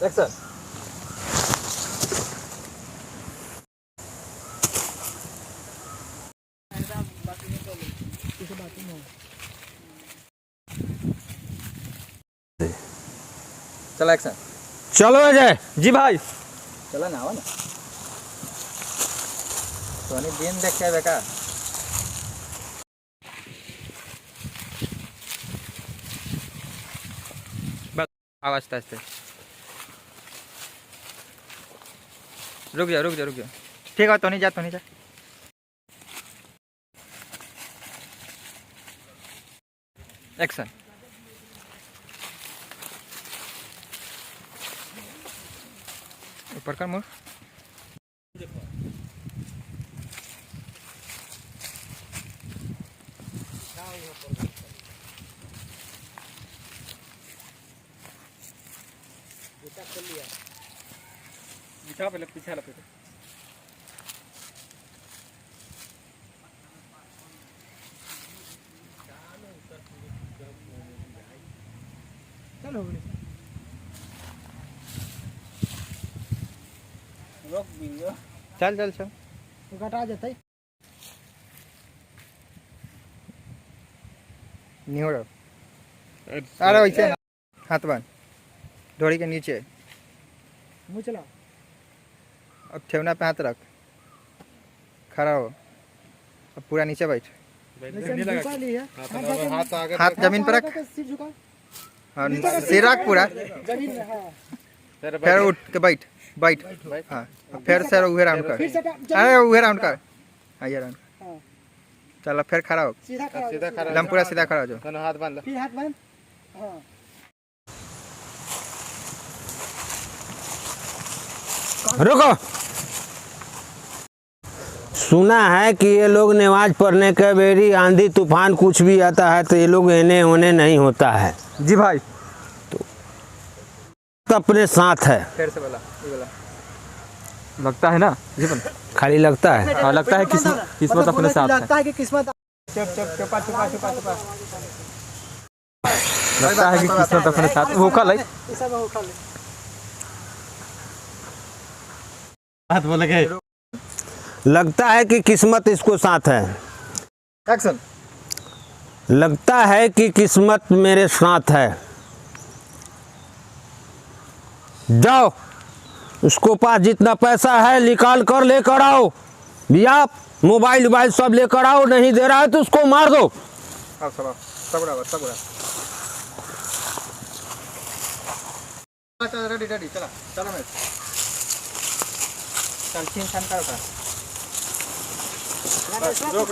Action. चला action. चलो अजय। जी भाई। चला ना आवा ना सोनी दिन देख के बेका बस आवाज आस्ते रुक जा ठीक है तो नहीं जा एक्शन। ऊपर कर मुंह। बिछा पहले पीछे लपेटे। चलो रोक वीडियो। चल घटा जाता नहीं हो रहा। अरे वैसे हाथ बांध ढोड़ी के नीचे। मुँह चला। अब ठेवना पे हाथ रख। खड़ा हो। अब पूरा नीचे बैठ। हाथ जमीन पर रख। सिर झुका। हाँ सिर रख पूरा। जमीन में हाँ। फिर उठ के बैठ। हाँ फिर से उहे राउंड कर। अरे उहे राउंड कर। हाँ ये राउंड। चलो फिर खड़ा हो। सीधा खड़ा। एकदम पूरा सीधा खड़ा हो जाओ। फिर हाथ बांध। हाँ। रुको। सुना है कि ये लोग नमाज पढ़ने के बेरी आंधी तूफान कुछ भी आता है तो ये लोग एने होने नहीं होता है। जी भाई। तो अपने साथ है। फिर से बोला ये बोला। लगता है ना जीवन खाली लगता है। हाँ लगता है किस्मत अपने साथ है। लगता है कि किस्मत। छुपा। लगता है कि किस्मत अपने साथ। वो कल है हाथ बोले गए। लगता है कि किस्मत इसको साथ है। एक्शन। लगता है कि किस्मत मेरे साथ है। जाओ उसको पास जितना पैसा है निकाल कर लेकर आओ। भैया मोबाइल सब लेकर आओ। नहीं दे रहा है तो उसको मार दो। सब रेडी चलो मैं चल छीन छान कर। रोक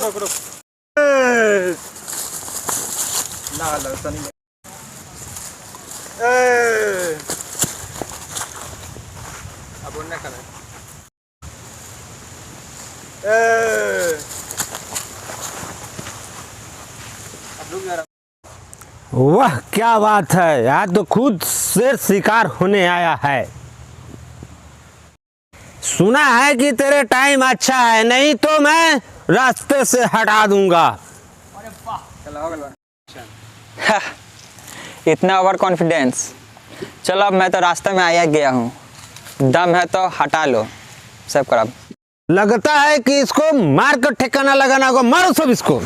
ना सनी अब उन्हें कर अब रुक जा। वाह क्या बात है। आज तो खुद शेर शिकार होने आया है। सुना है कि तेरे टाइम अच्छा है नहीं तो मैं रास्ते से हटा दूंगा। इतना ओवर कॉन्फिडेंस। चलो अब मैं तो रास्ते में आया गया हूँ। दम है तो हटा लो सब कर। अब लगता है कि इसको मार कर ठिकाना लगाना होगा। मारो सब इसको।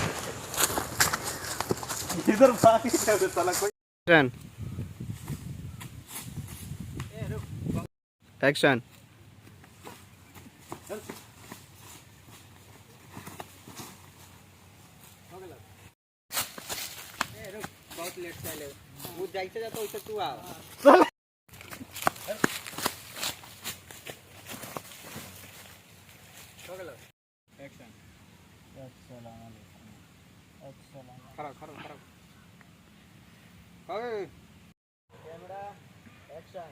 एक्शन। बहुत लेट चले वो जाइते जाता वैसे तू आ। एक्शन। खड़ा कैमरा एक्शन।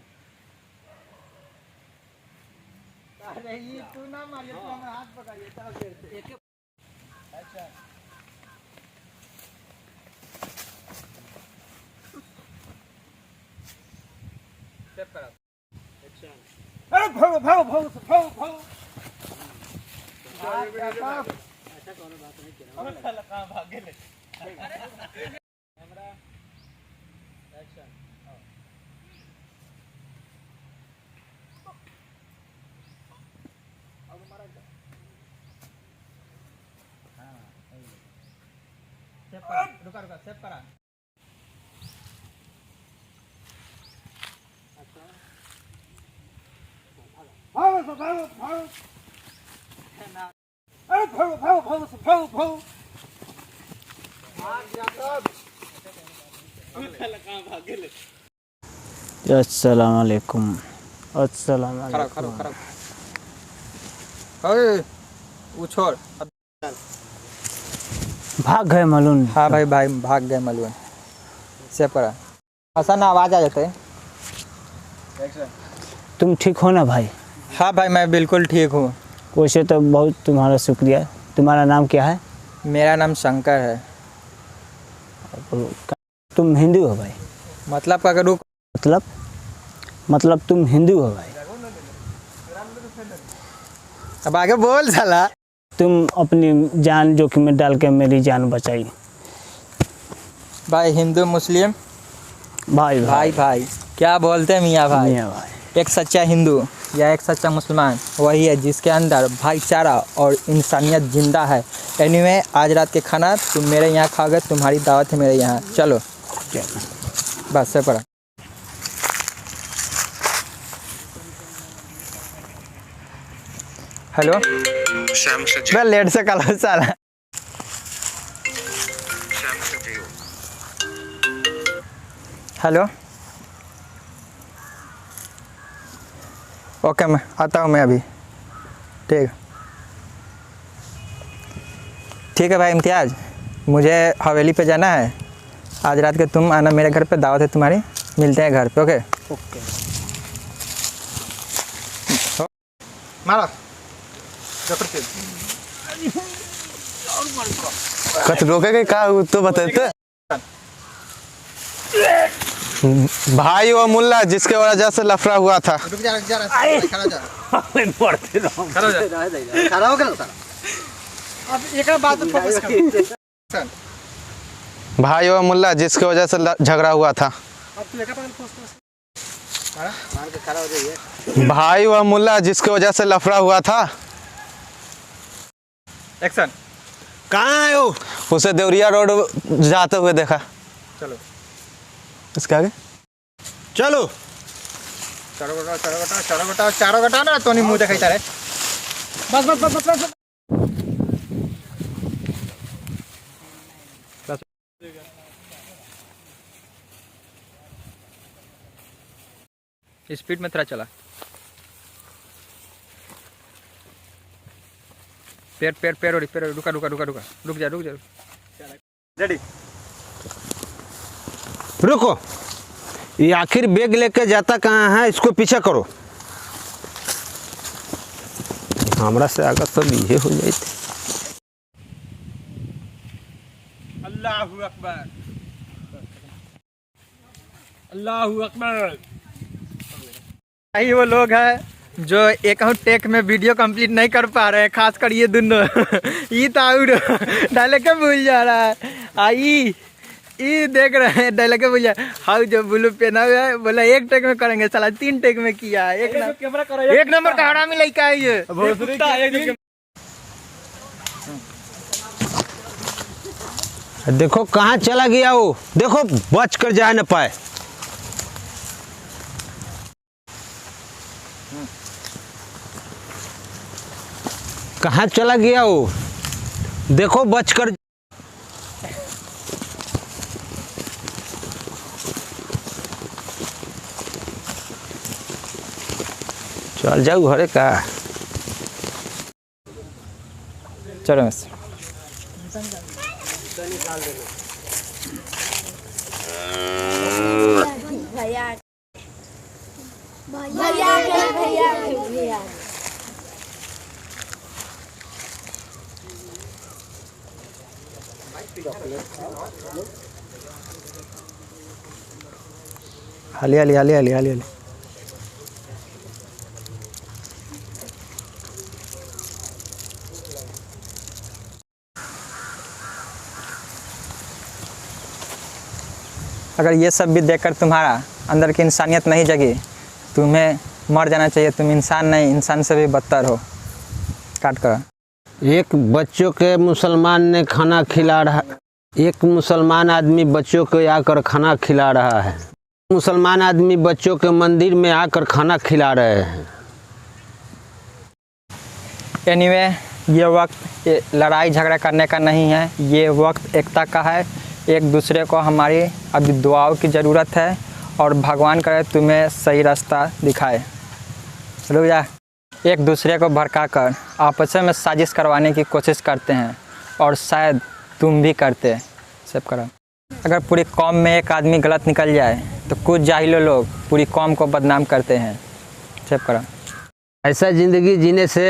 अरे ये तू ना मारिए तू हमारा हाथ पकड़िए तब देर से एक्शन। स्टेप करा एक्शन। अरे भागो ऐसा कौन बात नहीं किया। अरे साला कहां भाग गए। Camera action. रुका रुका सेव करा। अस्सलाम वालेकुम। अस्सलाम खड़ा वालेकुम। खड़ा खड़ा। ओए वो छोड़। भाग गए मालूम। हाँ भाई भाई भाग गए मालूम। सेव करा। आसान आवाज आ जाता है। तुम ठीक हो ना भाई? हाँ भाई मैं बिल्कुल ठीक हूँ। वैसे तो बहुत तुम्हारा शुक्रिया। तुम्हारा नाम क्या है? मेरा नाम शंकर है। तुम हिंदू हो भाई? मतलब अगर रुक मतलब तुम हिंदू हो भाई? अब आगे बोल साला। तुम अपनी जान जोखिम में डाल के मेरी जान बचाई। भाई हिंदू मुस्लिम भाई भाई भाई क्या बोलते हैं मियाँ भाई? मियाँ भाई। एक सच्चा हिंदू या एक सच्चा मुसलमान वही है जिसके अंदर भाईचारा और इंसानियत जिंदा है। एनीवे आज रात के खाना तुम मेरे यहाँ खाओगे, तुम्हारी दावत है मेरे यहाँ। चलो बस से पड़ा। हेलो मैं लेट से कल साला। हेलो ओके मैं आता हूँ मैं अभी। ठीक है भाई इम्तियाज़, मुझे हवेली पे जाना है। आज रात के तुम आना मेरे घर पे, दावत है तुम्हारी। मिलते हैं घर पे। Okay okay. मारा कत रोकेगा का तो बताते। भाई वो मुल्ला जिसके वजह से लफड़ा हुआ था। रुक जा खड़ा जा। खड़ा हो गया अब एक बात पे फोकस कर। भाई वो मुल्ला जिसके वजह से झगड़ा हुआ था। अब तू एक बात फोकस कर। मान के खड़ा हो जाइए। भाई वो मुल्ला जिसके वजह से लफड़ा हुआ था। एक्शन। कहाँ है वो? उसे देवरिया रोड जाते हुए देखा। चलो इसके आगे चलो। चारों गटा ना तो नहीं मुंह दिखाई तारे। बस बस बस बस बस। स्पीड में थोड़ा चला। पैर रुका रुक जा। रेडी। रुको, ये आखिर बैग लेके जाता कहाँ है? इसको पीछे करो। हमरा से आगे सब ये हो जाए थे। अल्लाहू अकबर। अल्लाहू अकबर। यही वो लोग हैं जो एक टेक में वीडियो कंप्लीट नहीं कर पा रहे हैं, खासकर ये दोनों। ये ताउड डायलॉग के भूल जा रहा है। आई ये देख रहे हैं डायलॉग के भूल जा। हाउ जो ब्लू पहना हुआ है बोला एक टेक में करेंगे, साला 3 टेक में किया है। एक नंबर का हरामी लड़का है ये। देखो कहाँ चला गया वो, देखो बच कर जा न पाए। कहाँ चला गया वो, देखो बच कर। चल जाऊ घरे का। चलो बस। भैया भैया हाली। अगर ये सब भी देखकर तुम्हारा अंदर की इंसानियत नहीं जगी, तुम्हें मर जाना चाहिए। तुम इंसान नहीं, इंसान से भी बदतर हो। काट कर। एक बच्चों के मुसलमान ने खाना खिला रहा। एक मुसलमान आदमी बच्चों को आकर खाना खिला रहा है। मुसलमान आदमी बच्चों के मंदिर में आकर खाना खिला रहे हैं। एनीवे ये वक्त लड़ाई झगड़ा करने का नहीं है, ये वक्त एकता का है। एक दूसरे को हमारी अभी दुआओं की ज़रूरत है और भगवान करे तुम्हें सही रास्ता दिखाए। रुक जा। एक दूसरे को भड़का कर आपस में साजिश करवाने की कोशिश करते हैं और शायद तुम भी करते। सब करो। अगर पूरी कौम में एक आदमी गलत निकल जाए तो कुछ जाहिलो लोग पूरी कौम को बदनाम करते हैं। सब करो। ऐसा ज़िंदगी जीने से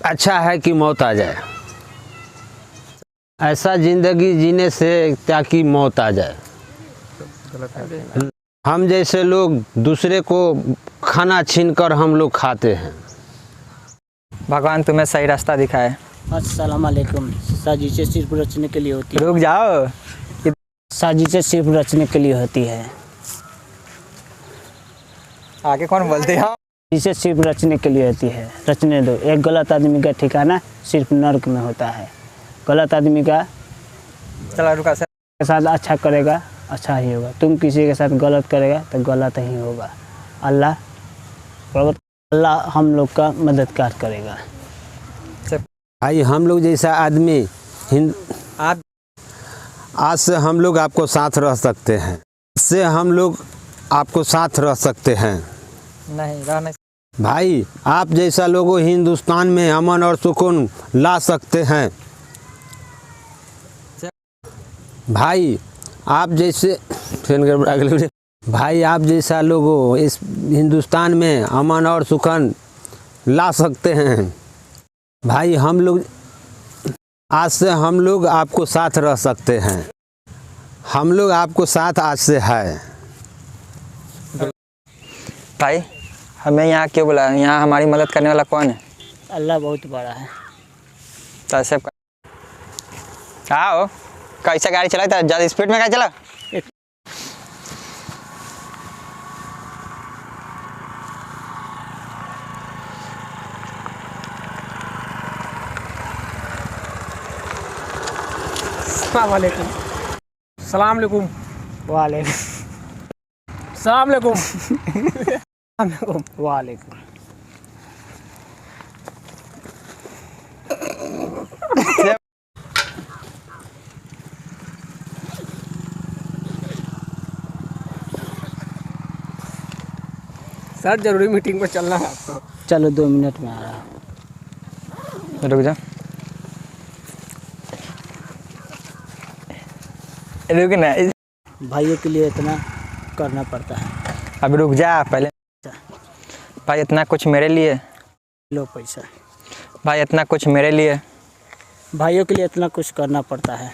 अच्छा है कि मौत आ जाए। ऐसा ज़िंदगी जीने से ताकि मौत आ जाए। हम जैसे लोग दूसरे को खाना छीनकर हम लोग खाते हैं। भगवान तुम्हें सही रास्ता दिखाए। अस्सलाम वालेकुम। साजिशें सिर्फ रचने के लिए होती है। रुक जाओ। साजिशें सिर्फ रचने के लिए होती है। आगे कौन बोलते हैं? इसे सिर्फ रचने के लिए होती है। रचने दो। एक गलत आदमी का ठिकाना सिर्फ नर्क में होता है। गलत आदमी का चला रुका सर। के साथ अच्छा करेगा अच्छा ही होगा। तुम किसी के साथ गलत करेगा तो गलत ही होगा। अल्लाह हम लोग का मददगार करेगा। भाई हम लोग जैसा आदमी आप आज से हम लोग आपको साथ रह सकते हैं। इससे हम लोग आपको साथ रह सकते हैं। नहीं रहने। भाई आप जैसा लोगों हिंदुस्तान में अमन और सुकून ला सकते हैं। भाई आप जैसे भाई आप जैसा लोगों इस हिंदुस्तान में अमन और सुकून ला सकते हैं। भाई हम लोग आज से हम लोग आपको साथ रह सकते हैं। हम लोग आपको साथ आज से है। भाई हमें यहाँ क्यों बुलाया? यहाँ हमारी मदद करने वाला कौन है? अल्लाह बहुत बड़ा है। तो सब आओ। कैसा गाड़ी चला था? ज़्यादा स्पीड में क्या चला? सलाम अलैकुम। वालेकुम सलाम अलैकुम। वालेकुम। सर जरूरी मीटिंग पर चलना है आपको। चलो 2 मिनट में आ रहा हूँ। रुक जा। रुक ना। भाइयों के लिए इतना करना पड़ता है। अब रुक जा पहले। भाई इतना कुछ मेरे लिए। लो पैसा। भाई इतना कुछ मेरे लिए। भाइयों के लिए इतना कुछ करना पड़ता है।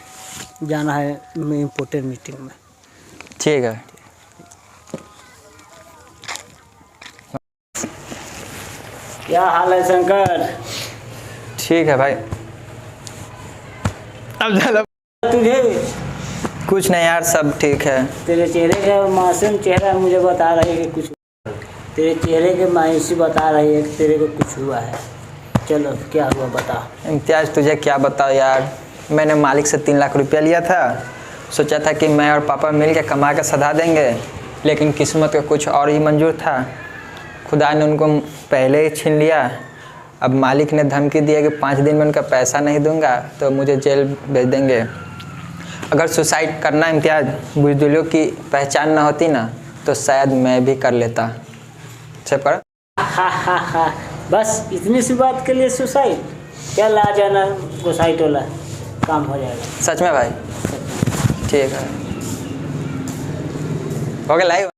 जाना है इम्पोर्टेंट मीटिंग में। ठीक है। क्या हाल है शंकर? ठीक है भाई। अब चलो। तुझे कुछ नहीं यार, सब ठीक है। तेरे चेहरे का मासूम चेहरा मुझे बता रही है कि कुछ, तेरे चेहरे की मायूसी बता रही है कि तेरे को कुछ हुआ है। चलो क्या हुआ बता। इम्तियाज़ तुझे क्या बताओ यार, मैंने मालिक से 3 लाख रुपया लिया था। सोचा था कि मैं और पापा मिल के कमा के सधा देंगे, लेकिन किस्मत का कुछ और ही मंजूर था। खुदा ने उनको पहले ही छीन लिया। अब मालिक ने धमकी दिया कि 5 दिन में उनका पैसा नहीं दूंगा तो मुझे जेल भेज देंगे। अगर सुसाइड करना इम्तियाज़ बुज़दिलों की पहचान ना होती ना तो शायद मैं भी कर लेता। सब कर। बस इतनी सी बात के लिए सुसाइड? क्या ला जाना सुसाइड वाला काम हो जाएगा। सच में भाई? ठीक है, हो गया लाइव।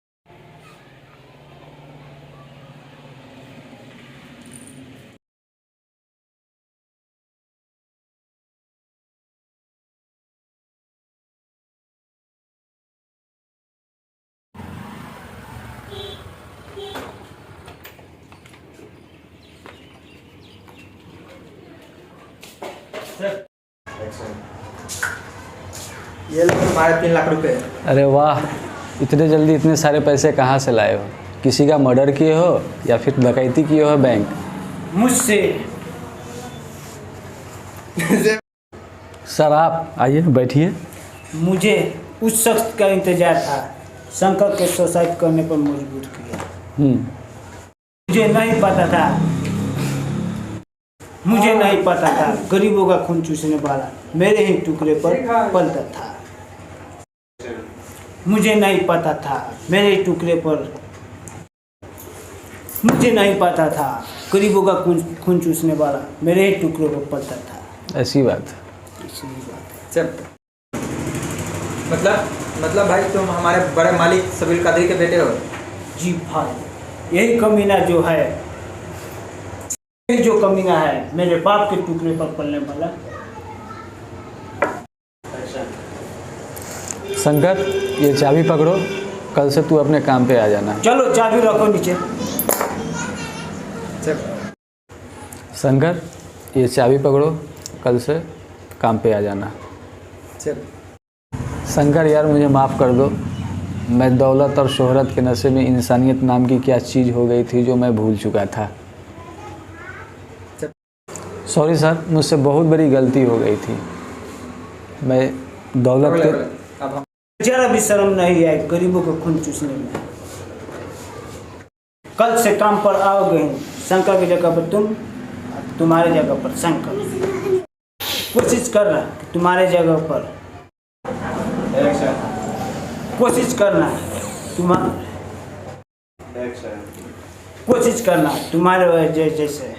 ये लो तुम्हारे 3 लाख रुपए। अरे वाह, इतने जल्दी इतने सारे पैसे कहाँ से लाए हो? किसी का मर्डर किए हो या फिर डकैती किए हो बैंक? मुझसे। सर आप आइए बैठिए। मुझे उस शख्स का इंतजार था, शंकर के सुसाइड करने पर मजबूर किया। मुझे नहीं पता था गरीबों का खून चूसने वाला मेरे ही टुकड़े पर पलता था। मुझे नहीं पता था गरीबों का खून चूसने वाला मेरे ही टुकड़े पर पलता था। ऐसी बात। चल मतलब भाई तुम हमारे बड़े मालिक सबील कादरी के बेटे हो? जी भाई, यही कमीना है मेरे बाप के टुकड़े पर पलने वाला। शंकर ये चाबी पकड़ो, कल से तू अपने काम पे आ जाना। चलो चाबी रखो नीचे। शंकर ये चाबी पकड़ो, कल से काम पे आ जाना। चल शंकर यार मुझे माफ़ कर दो, मैं दौलत और शोहरत के नशे में इंसानियत नाम की क्या चीज़ हो गई थी जो मैं भूल चुका था। सॉरी सर, मुझसे बहुत बड़ी गलती हो गई थी। मैं दौलत के जरा भी शर्म नहीं है गरीबों को खून चूसने में। कल से काम पर आओगे, शंकर की जगह पर तुम, तुम्हारे जगह पर शंकर। कोशिश करना तुम्हारे जगह पर तुम्हारे जैसे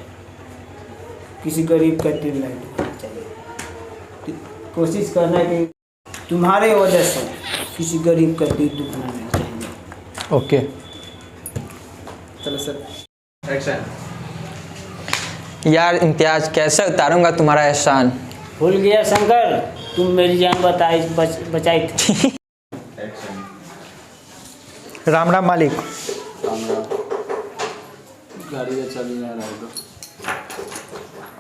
किसी गरीब का दिल नहीं दुखना चाहिए। कोशिश करना कि तुम्हारे वजह से किसी गरीब का दिल दुखना नहीं चाहिए। ओके। चलो सर एक्शन। यार इम्तियाज, कैसे उतारूंगा तुम्हारा एहसान? भूल गया शंकर, तुम मेरी जान बचाई थी। राम राम मालिक। गाड़ी का चाबी यहाँ रख दो,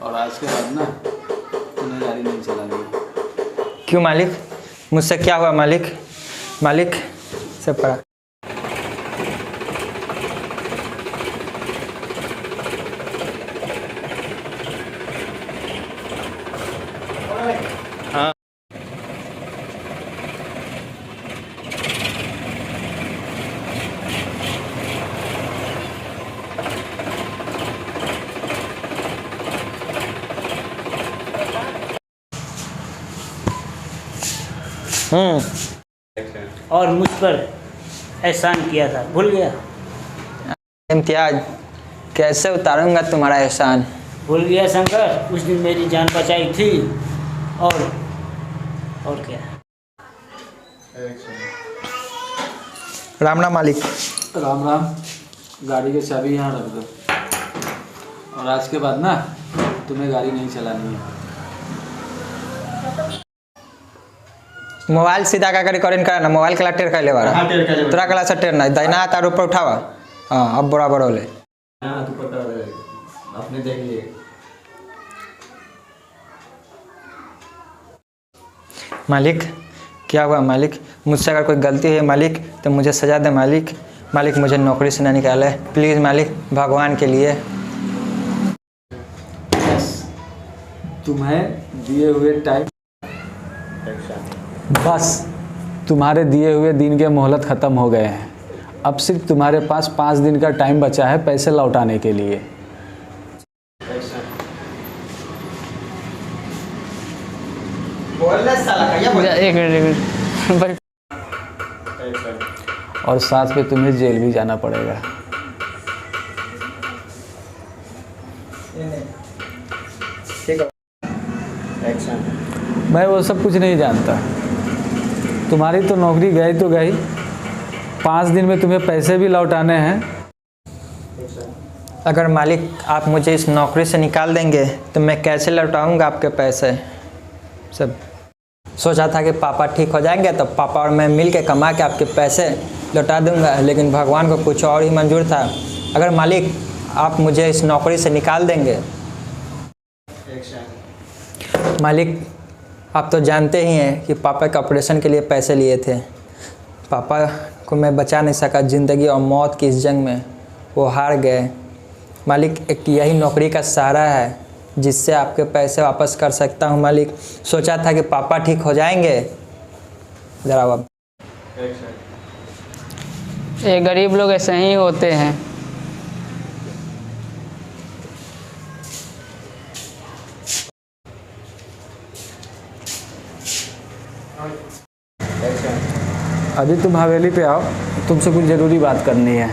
और आज के बाद ना तुम्हें गाड़ी नहीं चलानी है। क्यों मालिक? मुझसे क्या हुआ मालिक? मालिक से पड़ा। और मुझ पर एहसान किया था, भूल गया? इम्तियाज, कैसे उतारूंगा तुम्हारा एहसान? भूल गया शंकर, उस दिन मेरी जान बचाई थी। और क्या? राम राम मालिक। राम राम। गाड़ी की चाबी यहाँ रख दो, और आज के बाद ना तुम्हें गाड़ी नहीं चलानी है। मोबाइल सीधा का करी करें करना, मोबाइल कला टेर कर ले बारा। तोरा कला से टेर ना दाहिना हाथ और ऊपर उठावा। हाँ अब बराबर हो ले। आपने देख लिए। मालिक क्या हुआ मालिक? मुझसे अगर कोई गलती है मालिक तो मुझे सजा दे मालिक। मालिक मुझे नौकरी से ना निकाले प्लीज़ मालिक, भगवान के लिए। तुम्हें दिए हुए टाइम, बस तुम्हारे दिए हुए दिन के मोहलत ख़त्म हो गए हैं। अब सिर्फ तुम्हारे पास 5 दिन का टाइम बचा है पैसे लौटाने के लिए। एक मिनट। और साथ में तुम्हें जेल भी जाना पड़ेगा। मैं वो सब कुछ नहीं जानता। तुम्हारी तो नौकरी गई तो गई, 5 दिन में तुम्हें पैसे भी लौटाने हैं। अगर मालिक आप मुझे इस नौकरी से निकाल देंगे तो मैं कैसे लौटाऊंगा आपके पैसे? सब सोचा था कि पापा ठीक हो जाएंगे तो पापा और मैं मिल के कमा के आपके पैसे लौटा दूंगा, लेकिन भगवान को कुछ और ही मंजूर था। अगर मालिक आप मुझे इस नौकरी से निकाल देंगे, मालिक आप तो जानते ही हैं कि पापा के ऑपरेशन के लिए पैसे लिए थे। पापा को मैं बचा नहीं सका, ज़िंदगी और मौत की इस जंग में वो हार गए। मालिक एक यही नौकरी का सहारा है जिससे आपके पैसे वापस कर सकता हूँ मालिक। सोचा था कि पापा ठीक हो जाएंगे। ज़रा आप ये गरीब लोग ऐसे ही होते हैं। अभी तुम हवेली पे आओ, तुमसे कुछ ज़रूरी बात करनी है।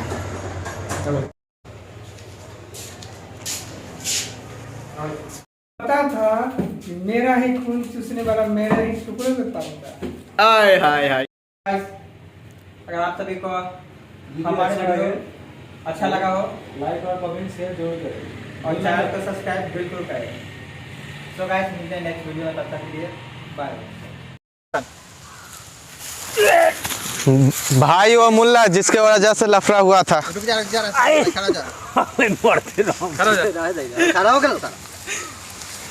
पता था कि मेरा ही खून चूसने वाला मेरे ही टुकड़े में पाऊंगा। आय हाय हाय। अगर आप सभी को हमारे वीडियो अच्छा लगा हो, लाइक और कमेंट शेयर जरूर करें और चैनल को सब्सक्राइब बिल्कुल करें। तो गाइस मिलते हैं नेक्स्ट वीडियो में, तब तक के लिए बाय। भाई वो मुल्ला जिसके वजह से लफड़ा हुआ था। रुक जा खड़ा जा। खड़ा हो गया।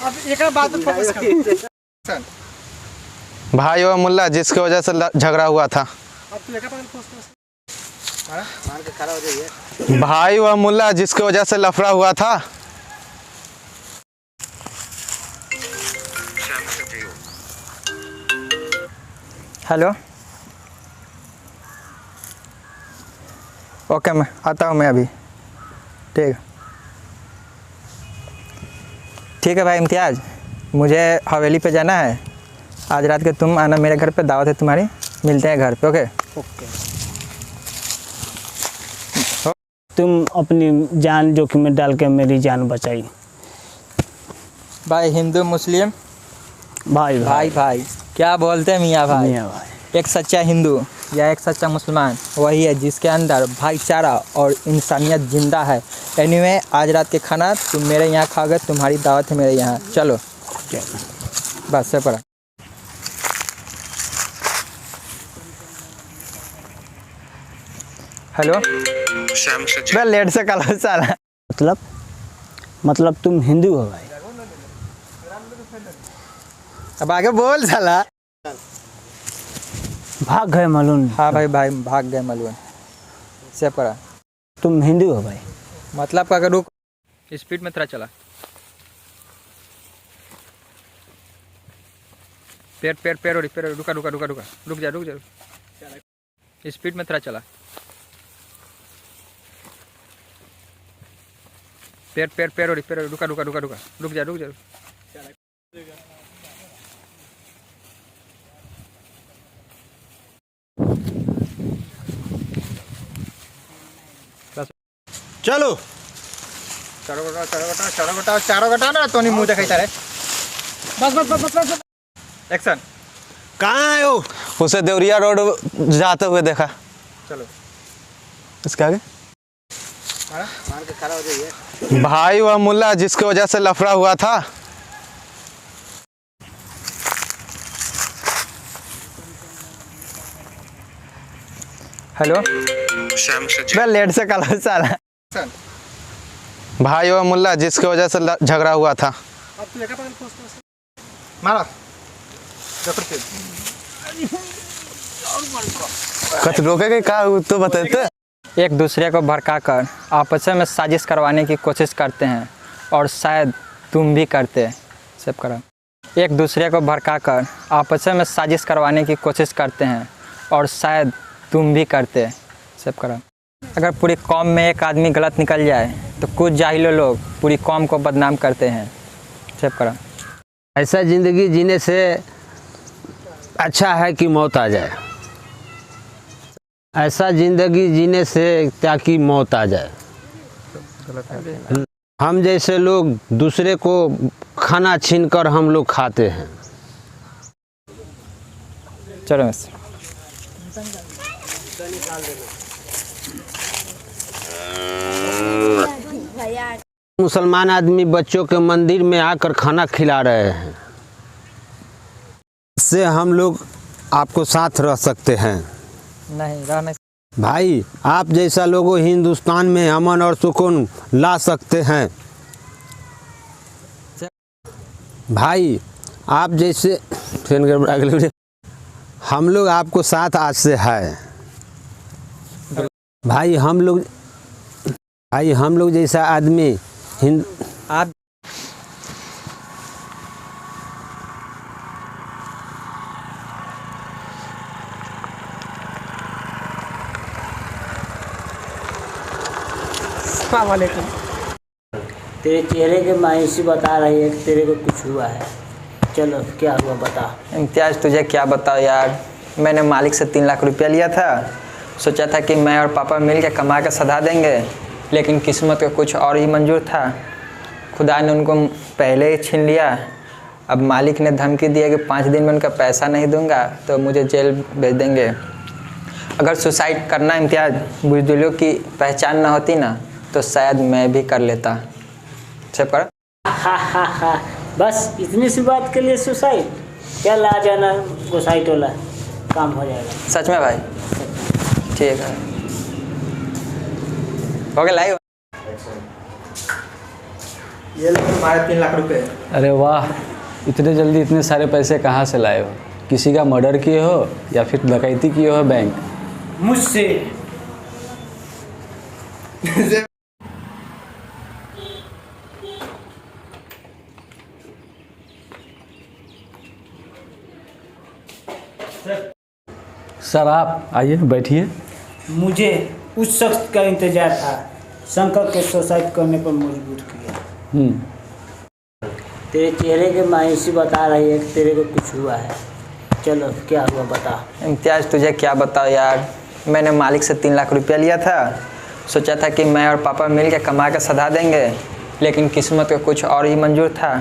अब एक बात पे फोकस कर। भाई वो मुल्ला जिसके वजह से झगड़ा हुआ था। अब तू एक बात फोकस कर। मान के खड़ा हो जाइए। भाई वो मुल्ला जिसके वजह से लफड़ा हुआ था। हेलो, ओके मैं आता हूँ मैं अभी। ठीक है भाई इम्तियाज़, मुझे हवेली पे जाना है। आज रात के तुम आना मेरे घर पे, दावत है तुम्हारी। मिलते हैं घर पे। ओके तुम अपनी जान जोखिम में डाल के मेरी जान बचाई। भाई हिंदू मुस्लिम भाई भाई भाई क्या बोलते हैं मियाँ भाई। मियाँ भाई। एक सच्चा हिंदू या एक सच्चा मुसलमान वही है जिसके अंदर भाईचारा और इंसानियत जिंदा है। एनीवे आज रात के खाना तुम मेरे यहाँ खाओगे, तुम्हारी दावत है मेरे यहाँ। चलो बस से पड़ा। हेलो, मैं लेट से कल साला। मतलब तुम हिंदू हो भाई। अब आगे बोल साला। भाग गए मालूम। हाँ भाई भाग गए मालूम से पड़ा। तुम हिंदू हो भाई। मतलब का अगर रुक, स्पीड में तेरा चला। पैर रुका रुक जा। स्पीड में तेरा चला। पैर रुका रुक जा। चलो चारों घटा ना तो नहीं मुंह दिखाई रे। बस एक्शन। कहाँ आए हो? उसे देवरिया रोड जाते हुए देखा। चलो इसके आगे मान के खड़ा हो जाइए। भाई वह मुल्ला जिसके वजह से लफड़ा हुआ था। हेलो, मैं लेट से कल साला। भाई वह मुल्ला जिसके वजह से झगड़ा हुआ था। अब तू एक बात फोकस कर। मारा कत रोकेगा का तो बताते। एक दूसरे को भड़काकर आपस में साजिश करवाने की कोशिश करते हैं और शायद तुम भी करते। सब करो। एक दूसरे को भड़काकर आपस में साजिश करवाने की कोशिश करते हैं और शायद तुम भी करते। सब करो। अगर पूरी कौम में एक आदमी गलत निकल जाए तो कुछ जाहिलो लोग पूरी कौम को बदनाम करते हैं। सब करो। ऐसा ज़िंदगी जीने से अच्छा है कि मौत आ जाए। ऐसा ज़िंदगी जीने से ताकि मौत आ जाए। हम जैसे लोग दूसरे को खाना छीनकर हम लोग खाते हैं। चलो मिस। भैया मुसलमान आदमी बच्चों के मंदिर में आकर खाना खिला रहे हैं। इससे हम लोग आपको साथ रह सकते हैं। नहीं रहने। भाई आप जैसा लोगों हिंदुस्तान में अमन और सुकून ला सकते हैं। भाई आप जैसे हम लोग आपको साथ आज से है। भाई हम लोग जैसा आदमी आप अस्सलाम वालेकुम। तेरे चेहरे की मायूसी बता रही है कि तेरे को कुछ हुआ है। चलो क्या हुआ बता। इम्तियाज़ तुझे क्या बताओ यार, मैंने मालिक से 3 लाख रुपया लिया था। सोचा था कि मैं और पापा मिल के कमा के सधा देंगे, लेकिन किस्मत का कुछ और ही मंजूर था। खुदा ने उनको पहले ही छीन लिया। अब मालिक ने धमकी दिया कि 5 दिन में उनका पैसा नहीं दूंगा तो मुझे जेल भेज देंगे। अगर सुसाइड करना इम्तियाज़ बुज़दिलों की पहचान ना होती ना तो शायद मैं भी कर लेता। सब कर। हा बस इतनी सी बात के लिए सुसाइड? चल आ जाना गोसाई टोला, काम हो जाएगा। सच में भाई? ठीक है, हो गया लाइव। ये लो तुम्हारे 3 लाख रुपए। अरे वाह, इतने जल्दी इतने सारे पैसे कहाँ से लाए हो? किसी का मर्डर किए हो या फिर डकैती किए हो बैंक? मुझसे। सर आप आइए बैठिए। मुझे उस शख्स का इंतजार था, शंकर के सुसाइड करने पर मजबूर किया। तेरे चेहरे की मायूसी बता रही है कि तेरे को कुछ हुआ है। चलो क्या हुआ बता। इम्तियाज़ तुझे क्या बताओ यार, मैंने मालिक से 3 लाख रुपया लिया था। सोचा था कि मैं और पापा मिल के कमा के सधा देंगे, लेकिन किस्मत का कुछ और ही मंजूर था।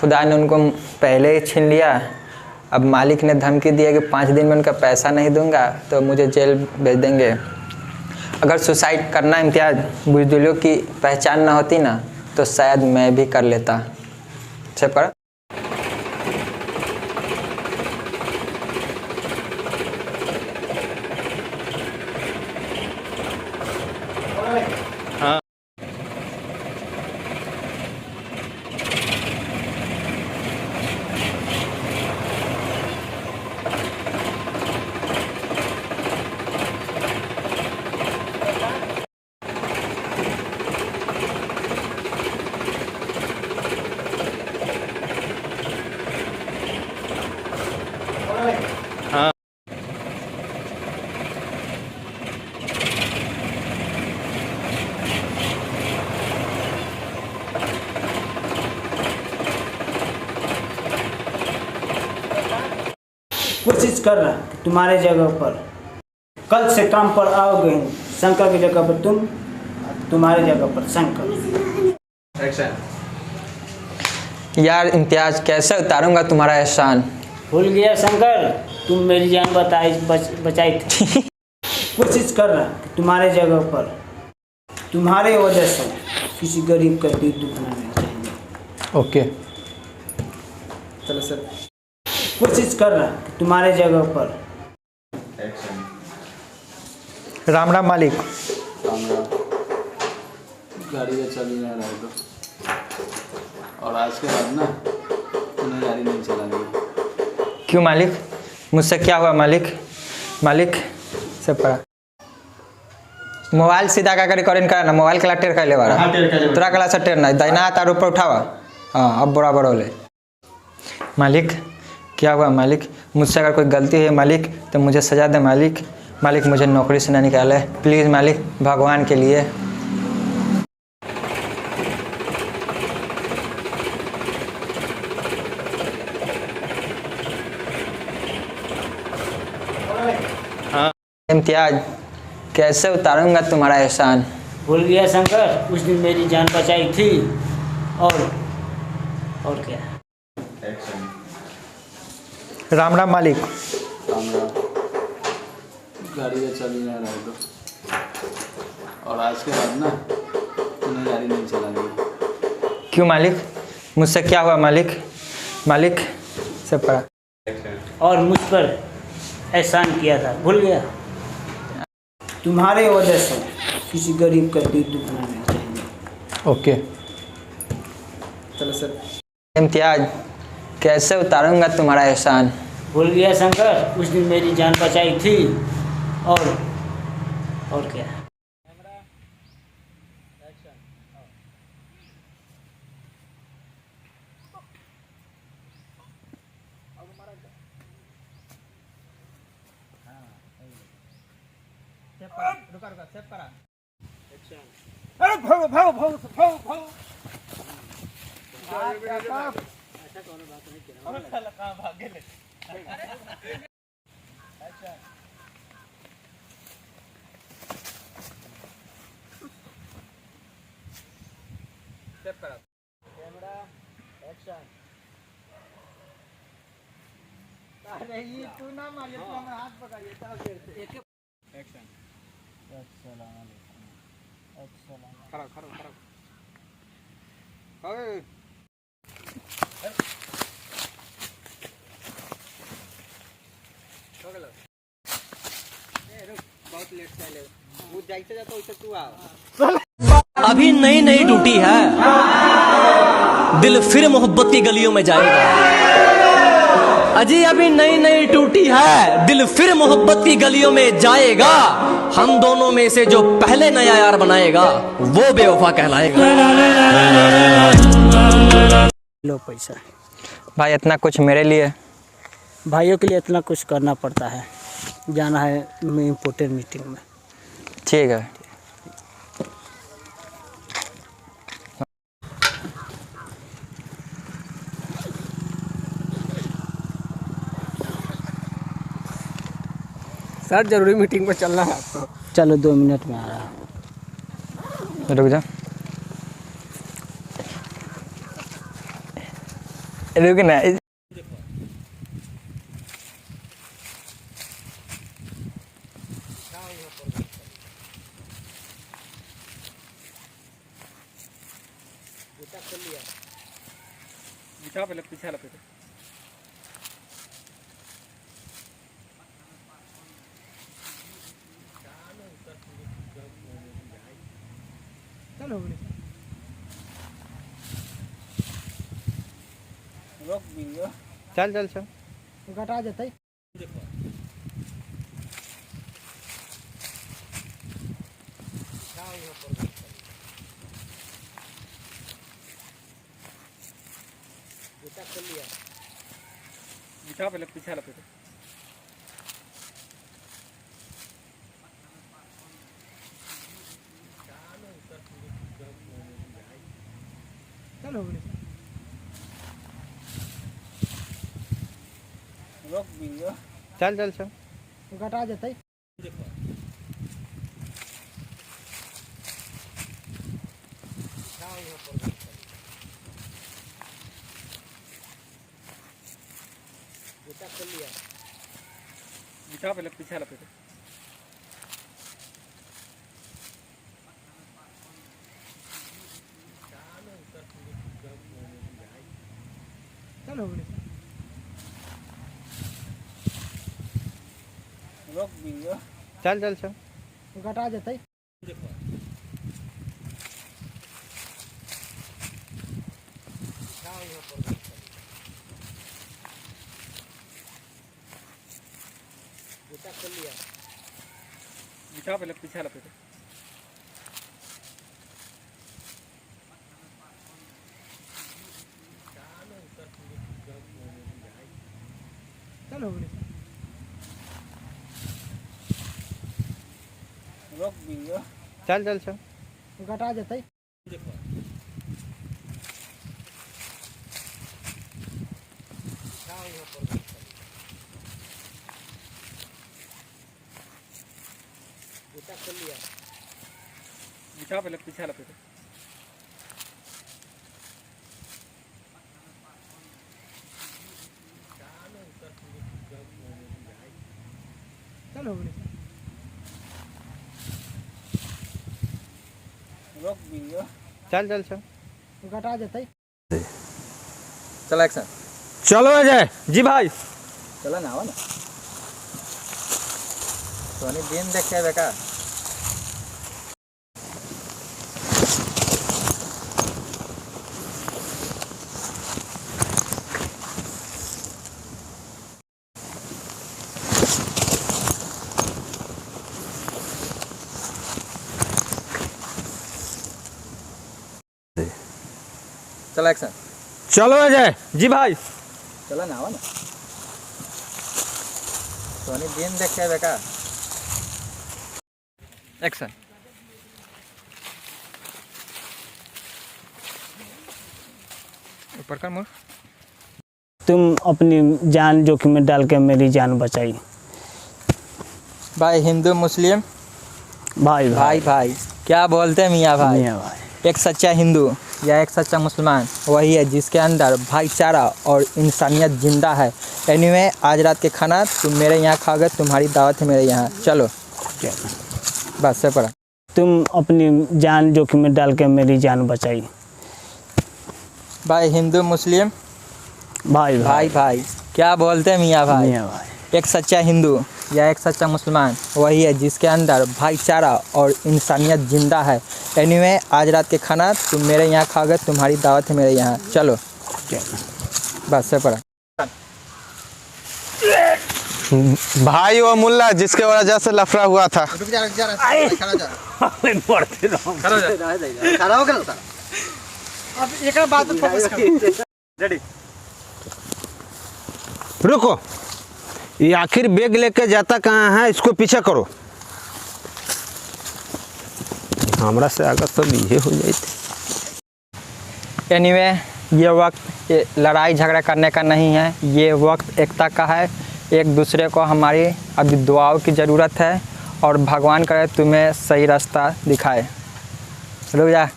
खुदा ने उनको पहले ही छीन लिया। अब मालिक ने धमकी दिया कि 5 दिन में उनका पैसा नहीं दूंगा तो मुझे जेल भेज देंगे। अगर सुसाइड करना इम्तियाज़ बुज़दिलों की पहचान ना होती ना तो शायद मैं भी कर लेता। सब कर। कोशिश कर रहा कि तुम्हारे जगह पर कल से काम पर आओगे, शंकर की जगह पर तुम, तुम्हारे जगह पर शंकर। यार इम्तियाज़ कैसे उतारूंगा तुम्हारा एहसान। भूल गया शंकर, तुम मेरी जान बचाई थी। कोशिश कर रहा कि तुम्हारे जगह पर, तुम्हारे वजह से किसी गरीब का दिल दुखना नहीं चाहिए। ओके। चलो सर। कोशिश कर रहा कि तुम्हारे जगह पर। राम राम मालिक। गाड़ी का चाबी नहीं रहा तो, और आज के बाद ना उन्हें गाड़ी नहीं चलानी। क्यों मालिक, मुझसे क्या हुआ मालिक? मालिक सब पड़ा मोबाइल सीधा का रिकॉर्डिंग करा ना, मोबाइल कला टेर कर ले बारा तोरा कला से टेर ना दाहिना हाथ ऊपर उठावा। हाँ अब बराबर हो ले। मालिक क्या हुआ मालिक? मुझसे अगर कोई गलती है मालिक तो मुझे सजा दे मालिक। मालिक मुझे नौकरी से ना निकाले प्लीज़ मालिक, भगवान के लिए। इम्तियाज़ कैसे उतारूंगा तुम्हारा एहसान। भूल गया शंकर, उस दिन मेरी जान बचाई थी। और क्या। राम राम मालिक। गाड़ी का चाबी नहीं रहा तो, और आज के बाद ना उन्हें गाड़ी नहीं चलानी। क्यों मालिक, मुझसे क्या हुआ मालिक? मालिक सब पड़ा और मुझ पर एहसान किया था, भूल गया। तुम्हारे वजह से किसी गरीब का दिल दुखना नहीं चाहिए। ओके। चलो सर। इम्तियाज़ कैसे उतारूंगा तुम्हारा एहसान। भूल गया शंकर, उस दिन मेरी जान बचाई थी। और क्या। रुका सेव करा। अरे ये तू ना मारिए, तू हमारा हाथ पकड़िए तब फिर से एक्शन। अस्सलाम वालेकुम। अस्सलाम। खड़ा खड़ा खड़ा ओए हो गेलो ए रुक, बहुत लेट चले वो जाइते जाता वैसे तू आ। अभी नई नई टूटी है, दिल फिर मोहब्बत की गलियों में जाएगा। अजी अभी नई नई टूटी है, दिल फिर मोहब्बत की गलियों में जाएगा। हम दोनों में से जो पहले नया यार बनाएगा वो बेवफा कहलाएगा। लो पैसा। भाई इतना कुछ मेरे लिए। भाइयों के लिए इतना कुछ करना पड़ता है, जाना है इम्पोर्टेंट मीटिंग में। ठीक है। सर जरूरी मीटिंग पर चलना है आपको। चलो 2 मिनट में आ रहा हूँ। रुक जा, रुक ना। बिछा पहले, पीछे लपेटे। चलो रोक वीडियो। चल चल चल घटा जाता बिछा पहले, पीछे लपेटे। चलो रोक वीडियो। चल चल चल घटा जाता बिछा पहले, पीछे लपेटे। चलो रोक वीडियो। चल चल चल घटा जाता बिछा पहले, पीछे लपेटे। चलो रोक वीडियो। चल चल चल घटा जाता बिछा पहले, पीछे लपेटे। चलो रोक वीडियो। चल चल चल घटा जाता चल एक्शन। चलो अजय जी भाई। चला ना, आवा ना। सोनी दिन देखे बेका। चल एक्शन। चलो अजय जी भाई। चला ना, आवा ना। सोनी दिन देखे बेका। एक्शन। ऊपर कर मुड़। तुम अपनी जान जोखिम में डाल के मेरी जान बचाई। भाई हिंदू मुस्लिम भाई भाई भाई क्या बोलते हैं मियाँ भाई। मियाँ भाई। एक सच्चा हिंदू या एक सच्चा मुसलमान वही है जिसके अंदर भाईचारा और इंसानियत जिंदा है। एनीवे आज रात के खाना तुम मेरे यहाँ खाओगे, तुम्हारी दावत है मेरे यहाँ। चलो बस से पड़ा। तुम अपनी जान जोखिम में डाल के मेरी जान बचाई। भाई हिंदू मुस्लिम भाई भाई भाई क्या बोलते हैं मियाँ भाई। मियाँ भाई। एक सच्चा हिंदू या एक सच्चा मुसलमान वही है जिसके अंदर भाईचारा और इंसानियत जिंदा है। एनीवे आज रात के खाना तुम मेरे यहाँ खाओगे, तुम्हारी दावत है मेरे यहाँ। चलो बस से पड़ा। भाई वो मुल्ला जिसके वजह से लफड़ा हुआ था। रुको, ये आखिर बैग लेके जाता कहाँ है, इसको पीछा करो। हमरा से आगे सब ये हो जाए। एनीवे ये वक्त लड़ाई झगड़ा करने का नहीं है, ये वक्त एकता का है। एक दूसरे को हमारी अभी दुआओं की ज़रूरत है और भगवान करे तुम्हें सही रास्ता दिखाए। रुक जा।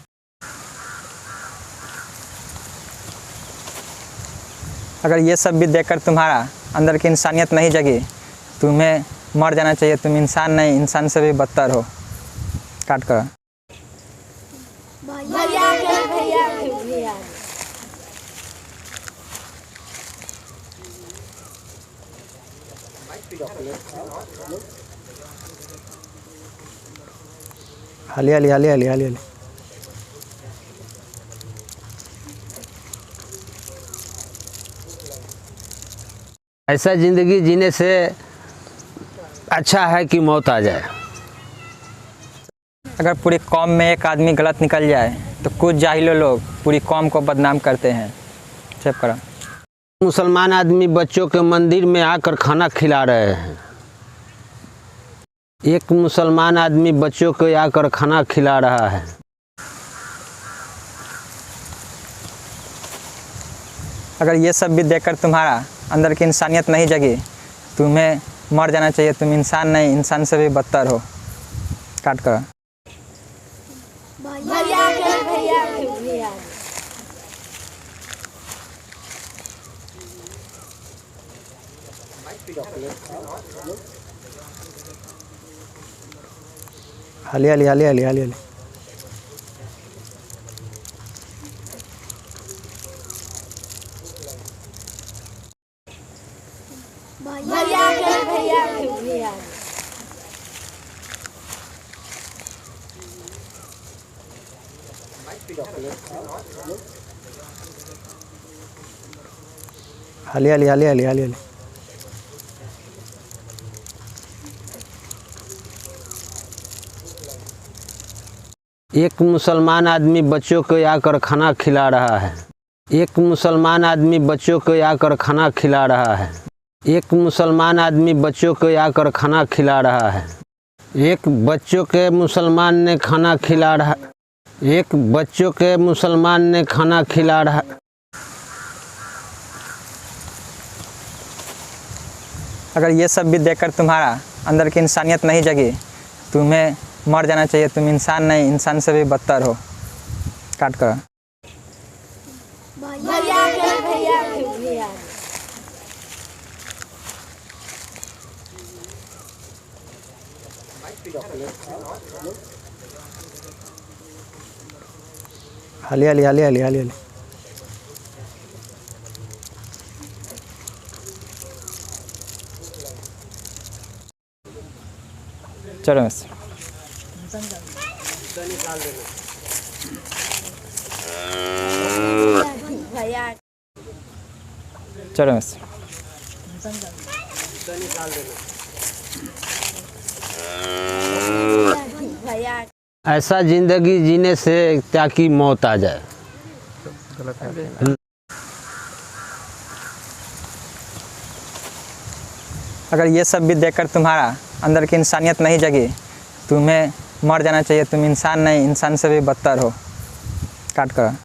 अगर ये सब भी देखकर तुम्हारा अंदर की इंसानियत नहीं जगी, तुम्हें मर जाना चाहिए। तुम इंसान नहीं, इंसान से भी बदतर हो। काट कर भैया भैया भैया। हाली हाली हाली हाली हाली हाली। ऐसा ज़िंदगी जीने से अच्छा है कि मौत आ जाए। अगर पूरी कौम में एक आदमी गलत निकल जाए तो कुछ जाहिल लोग पूरी कौम को बदनाम करते हैं। चुप करो। मुसलमान आदमी बच्चों के मंदिर में आकर खाना खिला रहे हैं। एक मुसलमान आदमी बच्चों को आकर खाना खिला रहा है। अगर ये सब भी देखकर तुम्हारा अंदर की इंसानियत नहीं जगी, तुम्हें मर जाना चाहिए। तुम इंसान नहीं, इंसान से भी बदतर हो। काट कर भैया भैया भैया। हाली हाली हाली हाली हाली हाली। भैया भैया भैया। हाली हाली हाली हाली हाली हाली। एक मुसलमान आदमी बच्चों को आकर खाना खिला रहा है। एक मुसलमान आदमी बच्चों को आकर खाना खिला रहा है। एक मुसलमान आदमी बच्चों को आकर खाना खिला रहा है। एक बच्चों के मुसलमान ने खाना खिला रहा। एक बच्चों के मुसलमान ने खाना खिला रहा। अगर ये सब भी देखकर तुम्हारा अंदर की इंसानियत नहीं जगी, तुम्हें मर जाना चाहिए। तुम इंसान नहीं, इंसान से भी बदतर हो। काट कर भैया भैया भैया। हाली हाली हाली हाली हाली हाली। चलो मिस। भैया चलो मिस। भैया ऐसा ज़िंदगी जीने से ताकि मौत आ जाए। अगर ये सब भी देखकर तुम्हारा अंदर की इंसानियत नहीं जगी, तुम्हें मर जाना चाहिए। तुम इंसान नहीं, इंसान से भी बदतर हो। काट कर